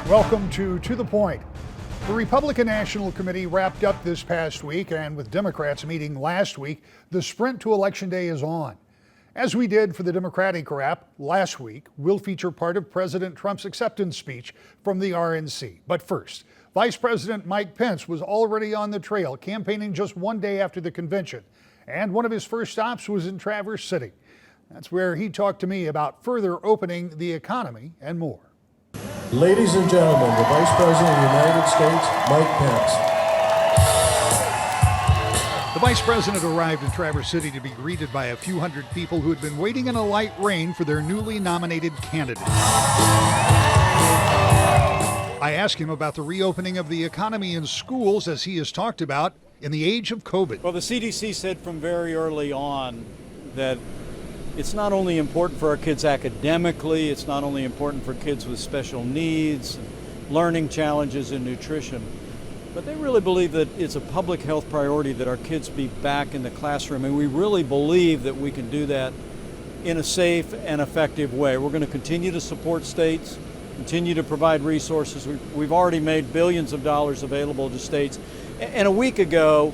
Welcome to the Point. The Republican National Committee wrapped up this past week, and with Democrats meeting last week, the sprint to Election Day is on. As we did for the Democratic wrap last week, we'll feature part of President Trump's acceptance speech from the RNC. But first, Vice President Mike Pence was already on the trail, campaigning just one day after the convention. And one of his first stops was in Traverse City. That's where he talked to me about further opening the economy and more. Ladies and gentlemen, the Vice President of the United States, Mike Pence. The Vice President arrived in Traverse City to be greeted by a few hundred people who had been waiting in a light rain for their newly nominated candidate. I asked him about the reopening of the economy and schools as he has talked about in the age of COVID. Well, the CDC said from very early on that it's not only important for our kids academically, it's not only important for kids with special needs, learning challenges, and nutrition, but they really believe that it's a public health priority that our kids be back in the classroom, and we really believe that we can do that in a safe and effective way. We're going to continue to support states, continue to provide resources. We've already made billions of dollars available to states, and a week ago,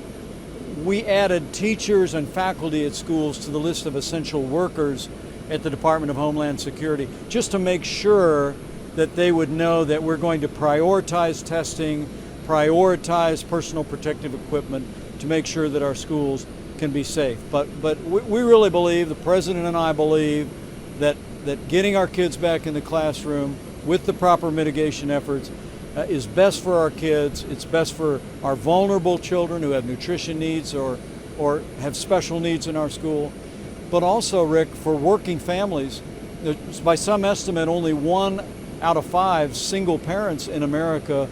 we added teachers and faculty at schools to the list of essential workers at the Department of Homeland Security, just to make sure that they would know that we're going to prioritize testing, prioritize personal protective equipment to make sure that our schools can be safe. But we really believe, the President and I believe, that getting our kids back in the classroom with the proper mitigation efforts is best for our kids. It's best for our vulnerable children who have nutrition needs or have special needs in our school. But also, Rick, for working families, by some estimate, only 1 out of 5 single parents in America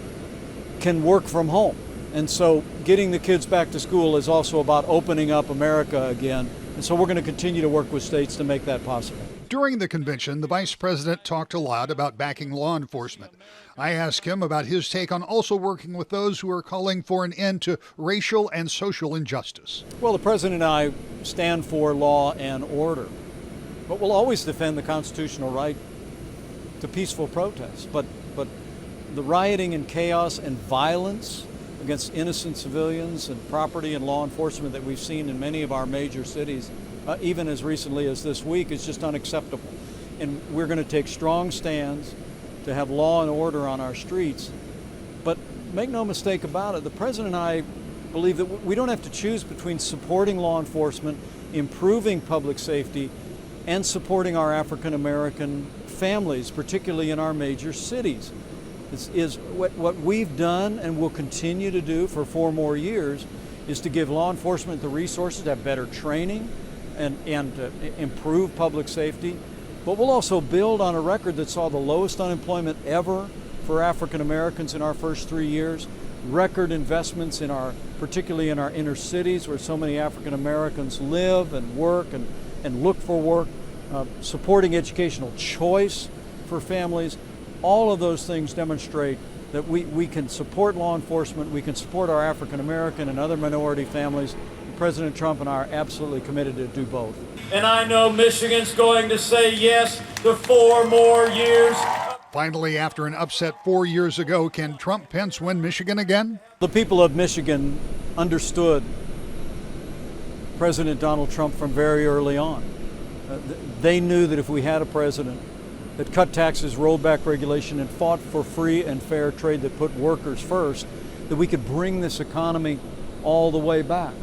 can work from home. And so getting the kids back to school is also about opening up America again. And so we're going to continue to work with states to make that possible. During the convention, the Vice President talked a lot about backing law enforcement. I asked him about his take on also working with those who are calling for an end to racial and social injustice. Well, the President and I stand for law and order, but we'll always defend the constitutional right to peaceful protest. But the rioting and chaos and violence against innocent civilians and property and law enforcement that we've seen in many of our major cities, even as recently as this week, is just unacceptable. And we're going to take strong stands to have law and order on our streets. But make no mistake about it, the President and I believe that we don't have to choose between supporting law enforcement, improving public safety, and supporting our African American families, particularly in our major cities. Is what we've done and will continue to do for 4 more years is to give law enforcement the resources to have better training and improve public safety. But we'll also build on a record that saw the lowest unemployment ever for African Americans in our first 3 years, record investments particularly in our inner cities where so many African Americans live and work and look for work, supporting educational choice for families. All of those things demonstrate that we can support law enforcement, we can support our African American and other minority families. President Trump and I are absolutely committed to do both. And I know Michigan's going to say yes to 4 more years. Finally, after an upset 4 years ago, can Trump-Pence win Michigan again? The people of Michigan understood President Donald Trump from very early on. They knew that if we had a president that cut taxes, rolled back regulation, and fought for free and fair trade that put workers first, that we could bring this economy all the way back.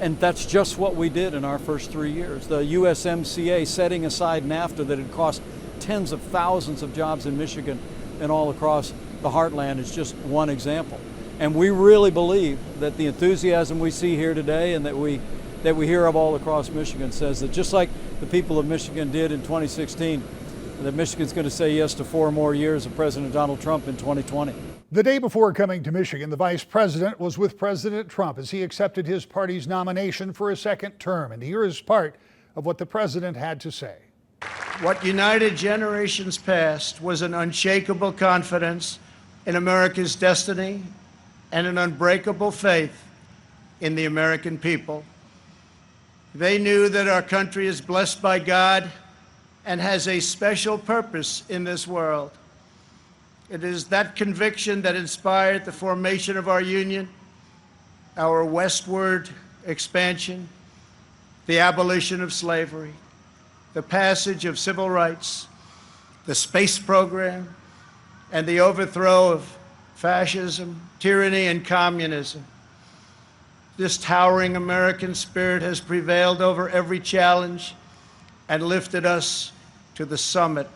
And that's just what we did in our first 3 years. The USMCA, setting aside NAFTA that had cost tens of thousands of jobs in Michigan and all across the heartland, is just one example. And we really believe that the enthusiasm we see here today and that we hear of all across Michigan says that just like the people of Michigan did in 2016, that Michigan's going to say yes to 4 more years of President Donald Trump in 2020. The day before coming to Michigan, the Vice President was with President Trump as he accepted his party's nomination for a second term. And here is part of what the President had to say. What united generations past was an unshakable confidence in America's destiny and an unbreakable faith in the American people. They knew that our country is blessed by God and has a special purpose in this world. It is that conviction that inspired the formation of our union, our westward expansion, the abolition of slavery, the passage of civil rights, the space program, and the overthrow of fascism, tyranny, and communism. This towering American spirit has prevailed over every challenge and lifted us to the summit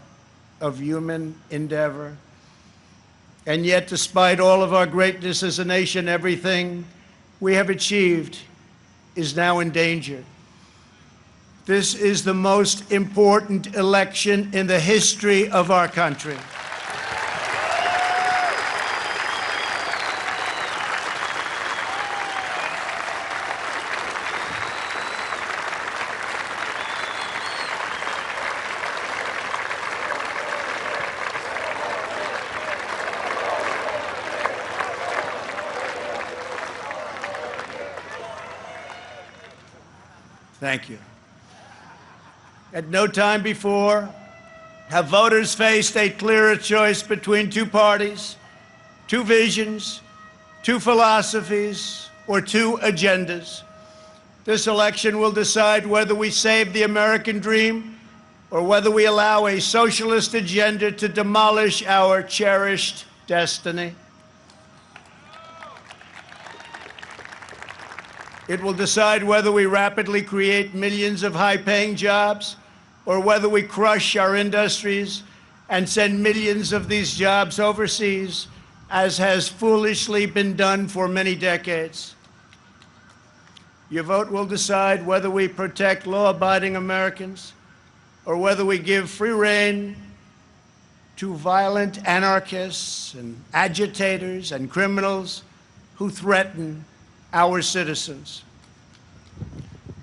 of human endeavor. And yet, despite all of our greatness as a nation, everything we have achieved is now in danger. This is the most important election in the history of our country. Thank you. At no time before have voters faced a clearer choice between two parties, two visions, two philosophies, or two agendas. This election will decide whether we save the American dream or whether we allow a socialist agenda to demolish our cherished destiny. It will decide whether we rapidly create millions of high-paying jobs or whether we crush our industries and send millions of these jobs overseas, as has foolishly been done for many decades. Your vote will decide whether we protect law-abiding Americans or whether we give free rein to violent anarchists and agitators and criminals who threaten our citizens.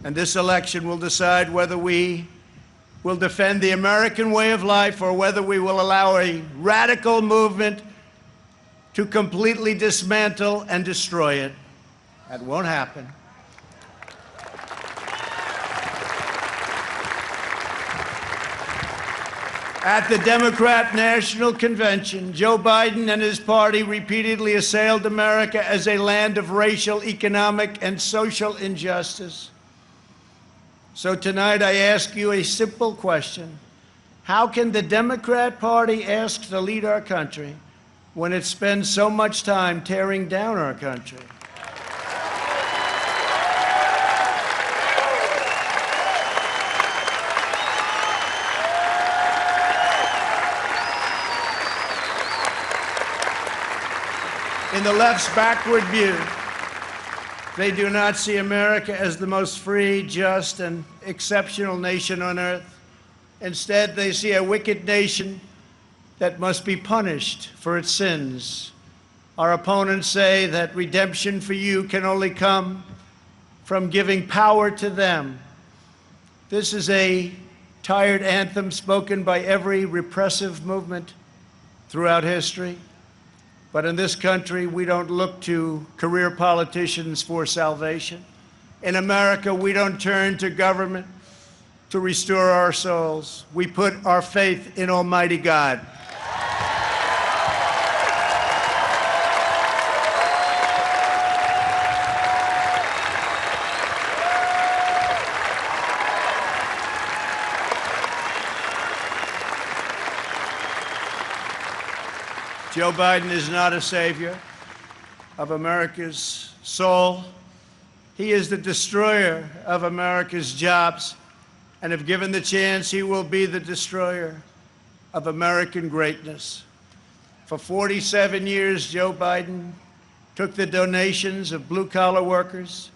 And this election will decide whether we will defend the American way of life or whether we will allow a radical movement to completely dismantle and destroy it. That won't happen. At the Democrat National Convention, Joe Biden and his party repeatedly assailed America as a land of racial, economic, and social injustice. So tonight I ask you a simple question. How can the Democrat Party ask to lead our country when it spends so much time tearing down our country? In the left's backward view, they do not see America as the most free, just, and exceptional nation on earth. Instead, they see a wicked nation that must be punished for its sins. Our opponents say that redemption for you can only come from giving power to them. This is a tired anthem spoken by every repressive movement throughout history. But in this country, we don't look to career politicians for salvation. In America, we don't turn to government to restore our souls. We put our faith in Almighty God. Joe Biden is not a savior of America's soul. He is the destroyer of America's jobs, and if given the chance, he will be the destroyer of American greatness. For 47 years, Joe Biden took the donations of blue-collar workers,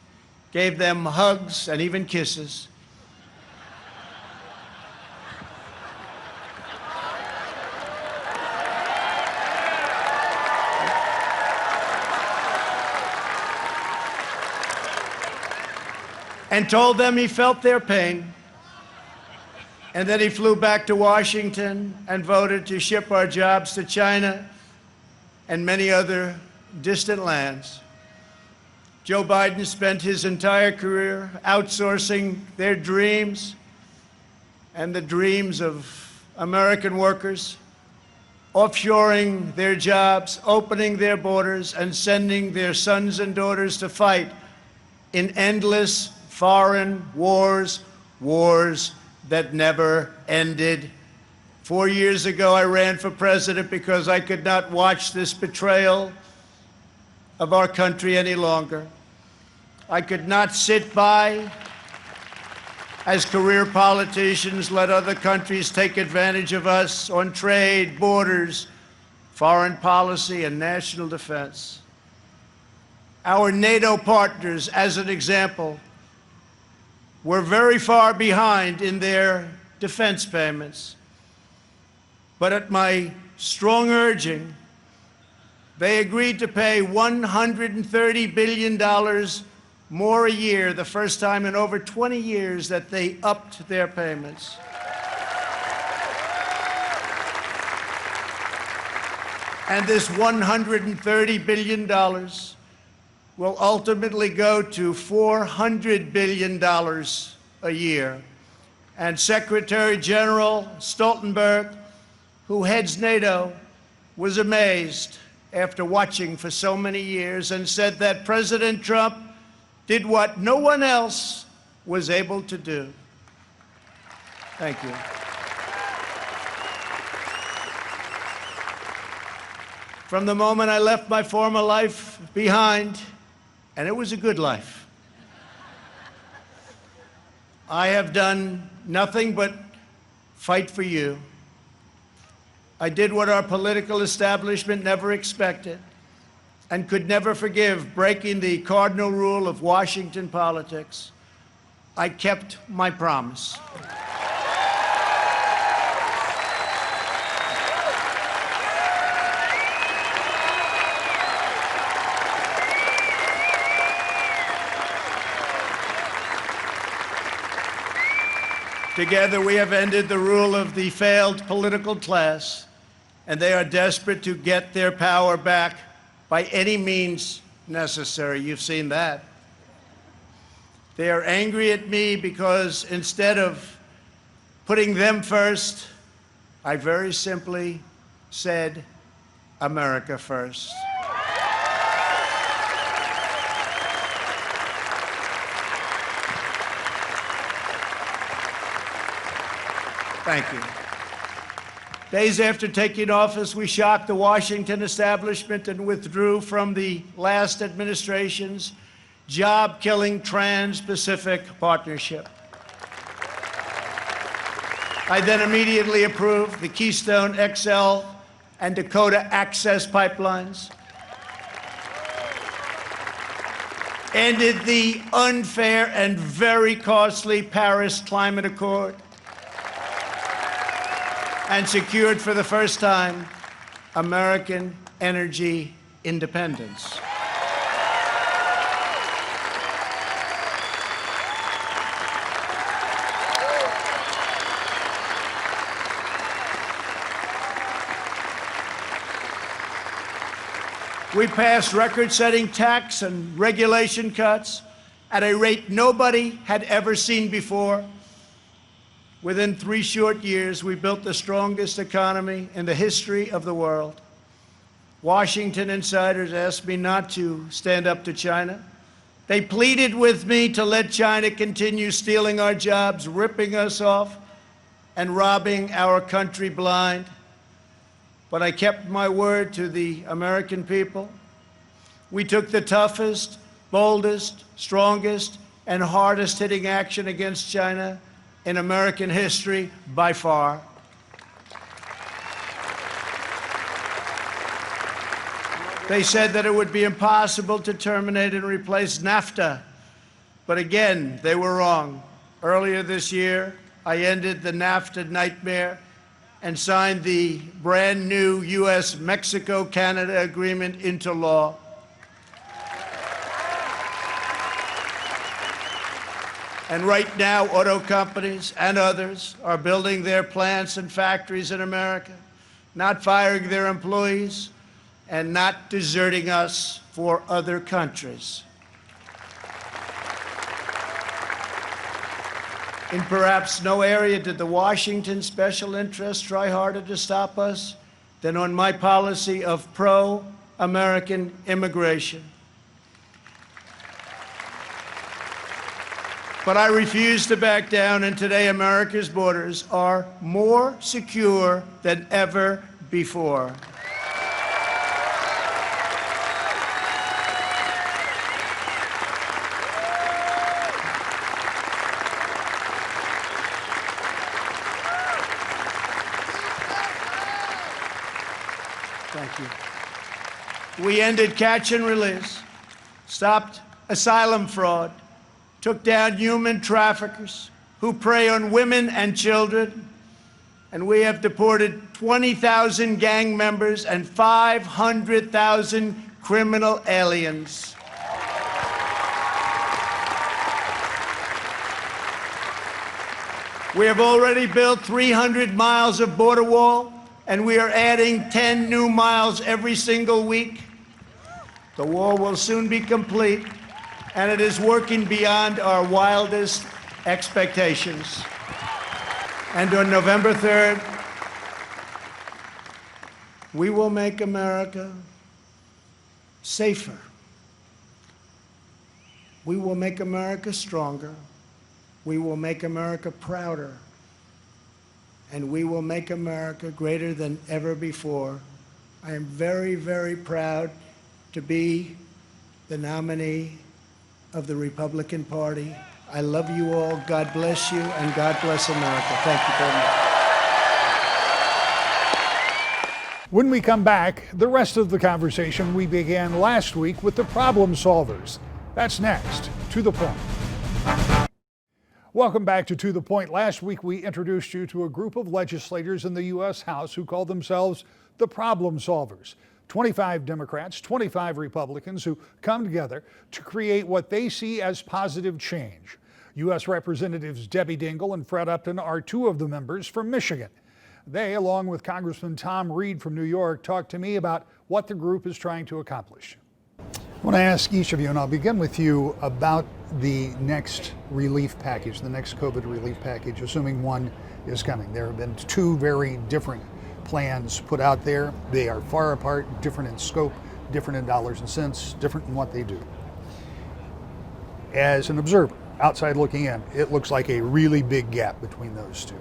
gave them hugs and even kisses, and told them he felt their pain, and then he flew back to Washington and voted to ship our jobs to China and many other distant lands. Joe Biden spent his entire career outsourcing their dreams and the dreams of American workers offshoring their jobs, opening their borders, and sending their sons and daughters to fight in endless foreign wars, wars that never ended. 4 years ago, I ran for president because I could not watch this betrayal of our country any longer. I could not sit by as career politicians let other countries take advantage of us on trade, borders, foreign policy, and national defense. Our NATO partners, as an example, were very far behind in their defense payments. But at my strong urging, they agreed to pay $130 billion more a year, the first time in over 20 years that they upped their payments. And this $130 billion will ultimately go to $400 billion a year. And Secretary General Stoltenberg, who heads NATO, was amazed after watching for so many years and said that President Trump did what no one else was able to do. Thank you. From the moment I left my former life behind, and it was a good life, I have done nothing but fight for you. I did what our political establishment never expected and could never forgive, breaking the cardinal rule of Washington politics. I kept my promise. Together, we have ended the rule of the failed political class, and they are desperate to get their power back by any means necessary. You've seen that. They are angry at me because instead of putting them first, I very simply said, America first. Thank you. Days after taking office, we shocked the Washington establishment and withdrew from the last administration's job-killing Trans-Pacific Partnership. I then immediately approved the Keystone XL and Dakota Access pipelines, ended the unfair and very costly Paris Climate Accord, and secured for the first time American energy independence. We passed record-setting tax and regulation cuts at a rate nobody had ever seen before. Within 3 short years, we built the strongest economy in the history of the world. Washington insiders asked me not to stand up to China. They pleaded with me to let China continue stealing our jobs, ripping us off, and robbing our country blind. But I kept my word to the American people. We took the toughest, boldest, strongest, and hardest-hitting action against China in American history by far. They said that it would be impossible to terminate and replace NAFTA. But again, they were wrong. Earlier this year, I ended the NAFTA nightmare and signed the brand new U.S.-Mexico-Canada agreement into law. And right now, auto companies and others are building their plants and factories in America, not firing their employees, and not deserting us for other countries. In perhaps no area did the Washington special interests try harder to stop us than on my policy of pro-American immigration. But I refuse to back down, and today America's borders are more secure than ever before. Thank you. We ended catch and release, stopped asylum fraud, took down human traffickers who prey on women and children, and we have deported 20,000 gang members and 500,000 criminal aliens. We have already built 300 miles of border wall, and we are adding 10 new miles every single week. The wall will soon be complete, and it is working beyond our wildest expectations. And on November 3rd, we will make America safer. We will make America stronger. We will make America prouder. And we will make America greater than ever before. I am very, very proud to be the nominee of the Republican Party. I love you all. God bless you, and God bless America. Thank you very much. When we come back, the rest of the conversation we began last week with the problem solvers. That's next. To the Point. Welcome back to The Point. Last week we introduced you to a group of legislators in the U.S. House who call themselves the problem solvers. 25 Democrats, 25 Republicans who come together to create what they see as positive change. U.S. Representatives Debbie Dingell and Fred Upton are two of the members from Michigan. They, along with Congressman Tom Reed from New York, talked to me about what the group is trying to accomplish. I want to ask each of you, and I'll begin with you, about the next relief package, the next COVID relief package, assuming one is coming. There have been two very different plans put out there. They are far apart, different in scope, different in dollars and cents, different in what they do. As an observer, outside looking in, it looks like a really big gap between those two.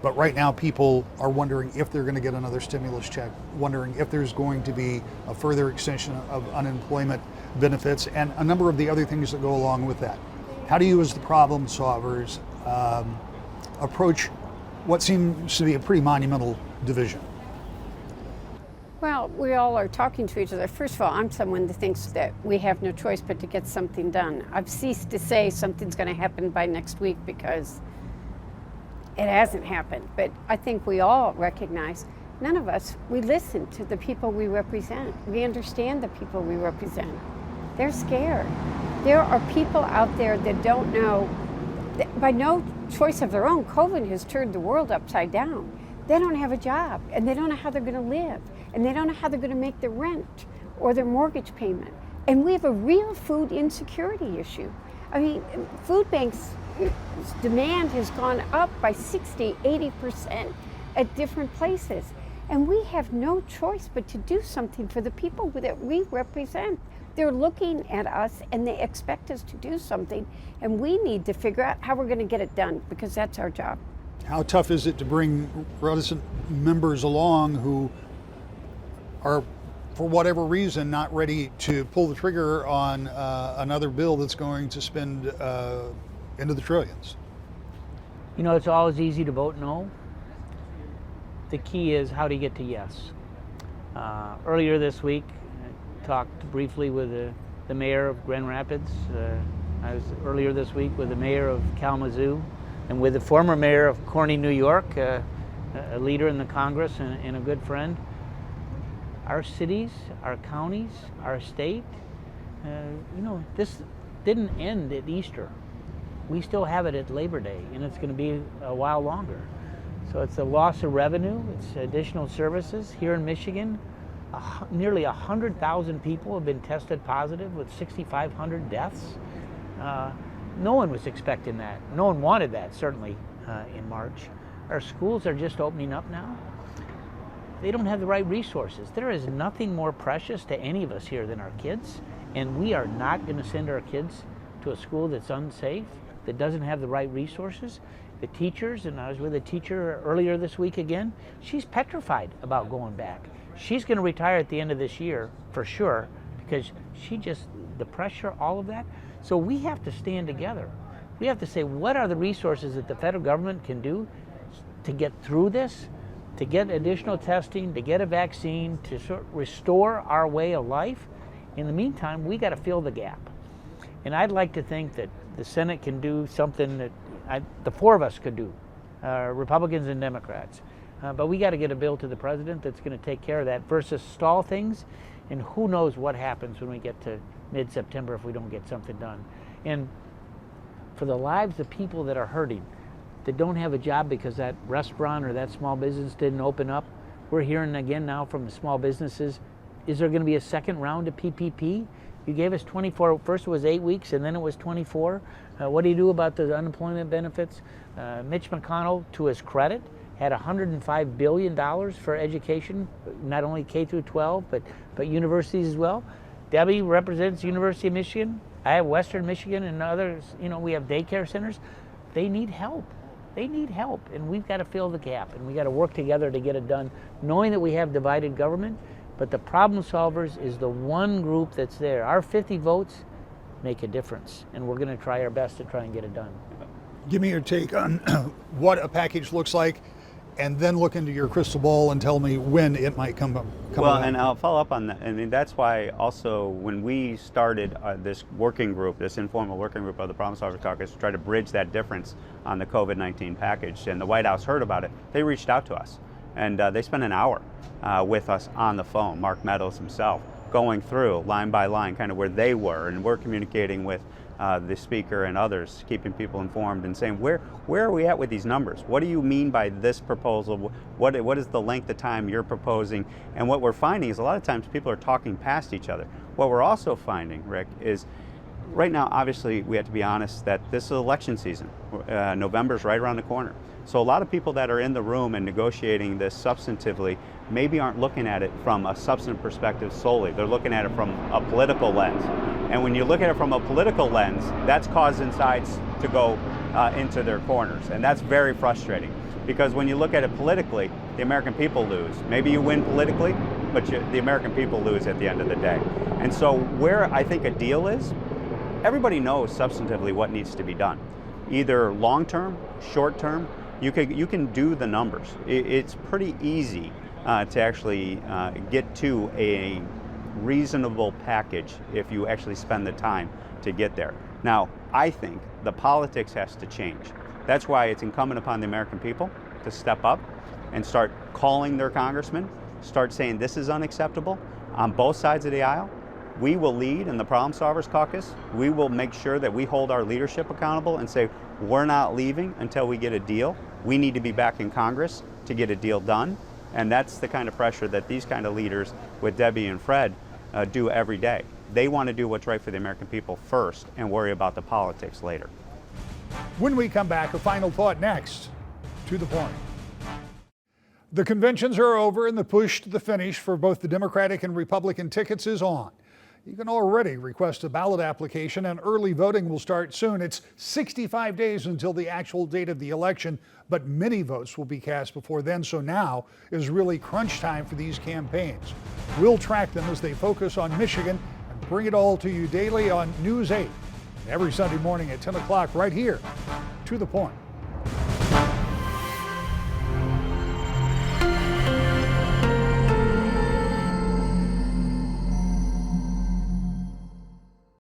But right now people are wondering if they're going to get another stimulus check, wondering if there's going to be a further extension of unemployment benefits and a number of the other things that go along with that. How do you, as the problem solvers, approach what seems to be a pretty monumental division? Well, we all are talking to each other. First of all, I'm someone that thinks that we have no choice but to get something done. I've ceased to say something's going to happen by next week because it hasn't happened. But I think we all recognize, none of us, we listen to the people we represent. We understand the people we represent. They're scared. There are people out there that don't know, that by no choice of their own, COVID has turned the world upside down. They don't have a job, and they don't know how they're going to live, and they don't know how they're going to make their rent or their mortgage payment. And we have a real food insecurity issue. I mean, food banks' demand has gone up by 60, 80% at different places. And we have no choice but to do something for the people that we represent. They're looking at us and they expect us to do something, and we need to figure out how we're going to get it done, because that's our job. How tough is it to bring reticent members along who are, for whatever reason, not ready to pull the trigger on another bill that's going to spend into the trillions? You know, it's always easy to vote no. The key is, how do you get to yes? Earlier this week, I talked briefly with the mayor of Grand Rapids. I was earlier this week with the mayor of Kalamazoo, and with the former mayor of Corning, New York, a leader in the Congress and a good friend. Our cities, our counties, our state, you know, this didn't end at Easter. We still have it at Labor Day, and it's going to be a while longer. So it's a loss of revenue, it's additional services. Here in Michigan, nearly 100,000 people have been tested positive, with 6,500 deaths. No one was expecting that. No one wanted that, certainly, in March. Our schools are just opening up now. they don't have the right resources. There is nothing more precious to any of us here than our kids, and we are not going to send our kids to a school that's unsafe, that doesn't have the right resources. The teachers, and I was with a teacher earlier this week again, she's petrified about going back. She's going to retire at the end of this year for sure, because the pressure, all of that. So we have to stand together. We have to say, what are the resources that the federal government can do to get through this, to get additional testing, to get a vaccine, to sort of restore our way of life? In the meantime, we got to fill the gap. And I'd like to think that the Senate can do something that the four of us could do, Republicans and Democrats. But we got to get a bill to the president that's going to take care of that versus stall things. And who knows what happens when we get to mid-September if we don't get something done. And for the lives of people that are hurting, that don't have a job because that restaurant or that small business didn't open up, we're hearing again now from the small businesses, is there going to be a second round of PPP? You gave us 24, first it was 8 weeks and then it was 24. What do you do about the unemployment benefits? Mitch McConnell, to his credit, had $105 billion for education, not only K through 12, but universities as well. Debbie represents University of Michigan. I have Western Michigan and others, we have daycare centers. They need help. They need help, and we've got to fill the gap, and we got to work together to get it done, knowing that we have divided government. But the problem solvers is the one group that's there. Our 50 votes make a difference, and we're going to try our best to try and get it done. Give me your take on what a package looks like, and then look into your crystal ball and tell me when it might come well, about. and I'll follow up on that. I mean, that's why also when we started this working group, this informal working group of the Problem Solvers Caucus, to try to bridge that difference on the COVID-19 package, and the White House heard about it, they reached out to us. And they spent an hour with us on the phone, Mark Meadows himself, going through line by line kind of where they were, and we're communicating with the speaker and others, keeping people informed and saying, where are we at with these numbers? What do you mean by this proposal? What is the length of time you're proposing? And what we're finding is a lot of times people are talking past each other. What we're also finding, Rick, is right now, obviously, we have to be honest that this is election season. November's right around the corner. So a lot of people that are in the room and negotiating this substantively maybe aren't looking at it from a substantive perspective solely. They're looking at it from a political lens. And when you look at it from a political lens, that's causing sides to go into their corners. And that's very frustrating, because when you look at it politically, the American people lose. Maybe you win politically, but the American people lose at the end of the day. And so where I think a deal is, everybody knows substantively what needs to be done. Either long-term, short-term, you can do the numbers. It's pretty easy to actually get to a reasonable package if you actually spend the time to get there. Now, I think the politics has to change. That's why it's incumbent upon the American people to step up and start calling their congressmen, start saying this is unacceptable on both sides of the aisle. We will lead in the Problem Solvers Caucus. We will make sure that we hold our leadership accountable and say, we're not leaving until we get a deal. We need to be back in Congress to get a deal done. And that's the kind of pressure that these kind of leaders with Debbie and Fred do every day. They want to do what's right for the American people first and worry about the politics later. When we come back, a final thought next. To the point. The conventions are over and the push to the finish for both the Democratic and Republican tickets is on. You can already request a ballot application, and early voting will start soon. It's 65 days until the actual date of the election, but many votes will be cast before then, so now is really crunch time for these campaigns. We'll track them as they focus on Michigan and bring it all to you daily on News 8, and every Sunday morning at 10 o'clock right here, To the Point.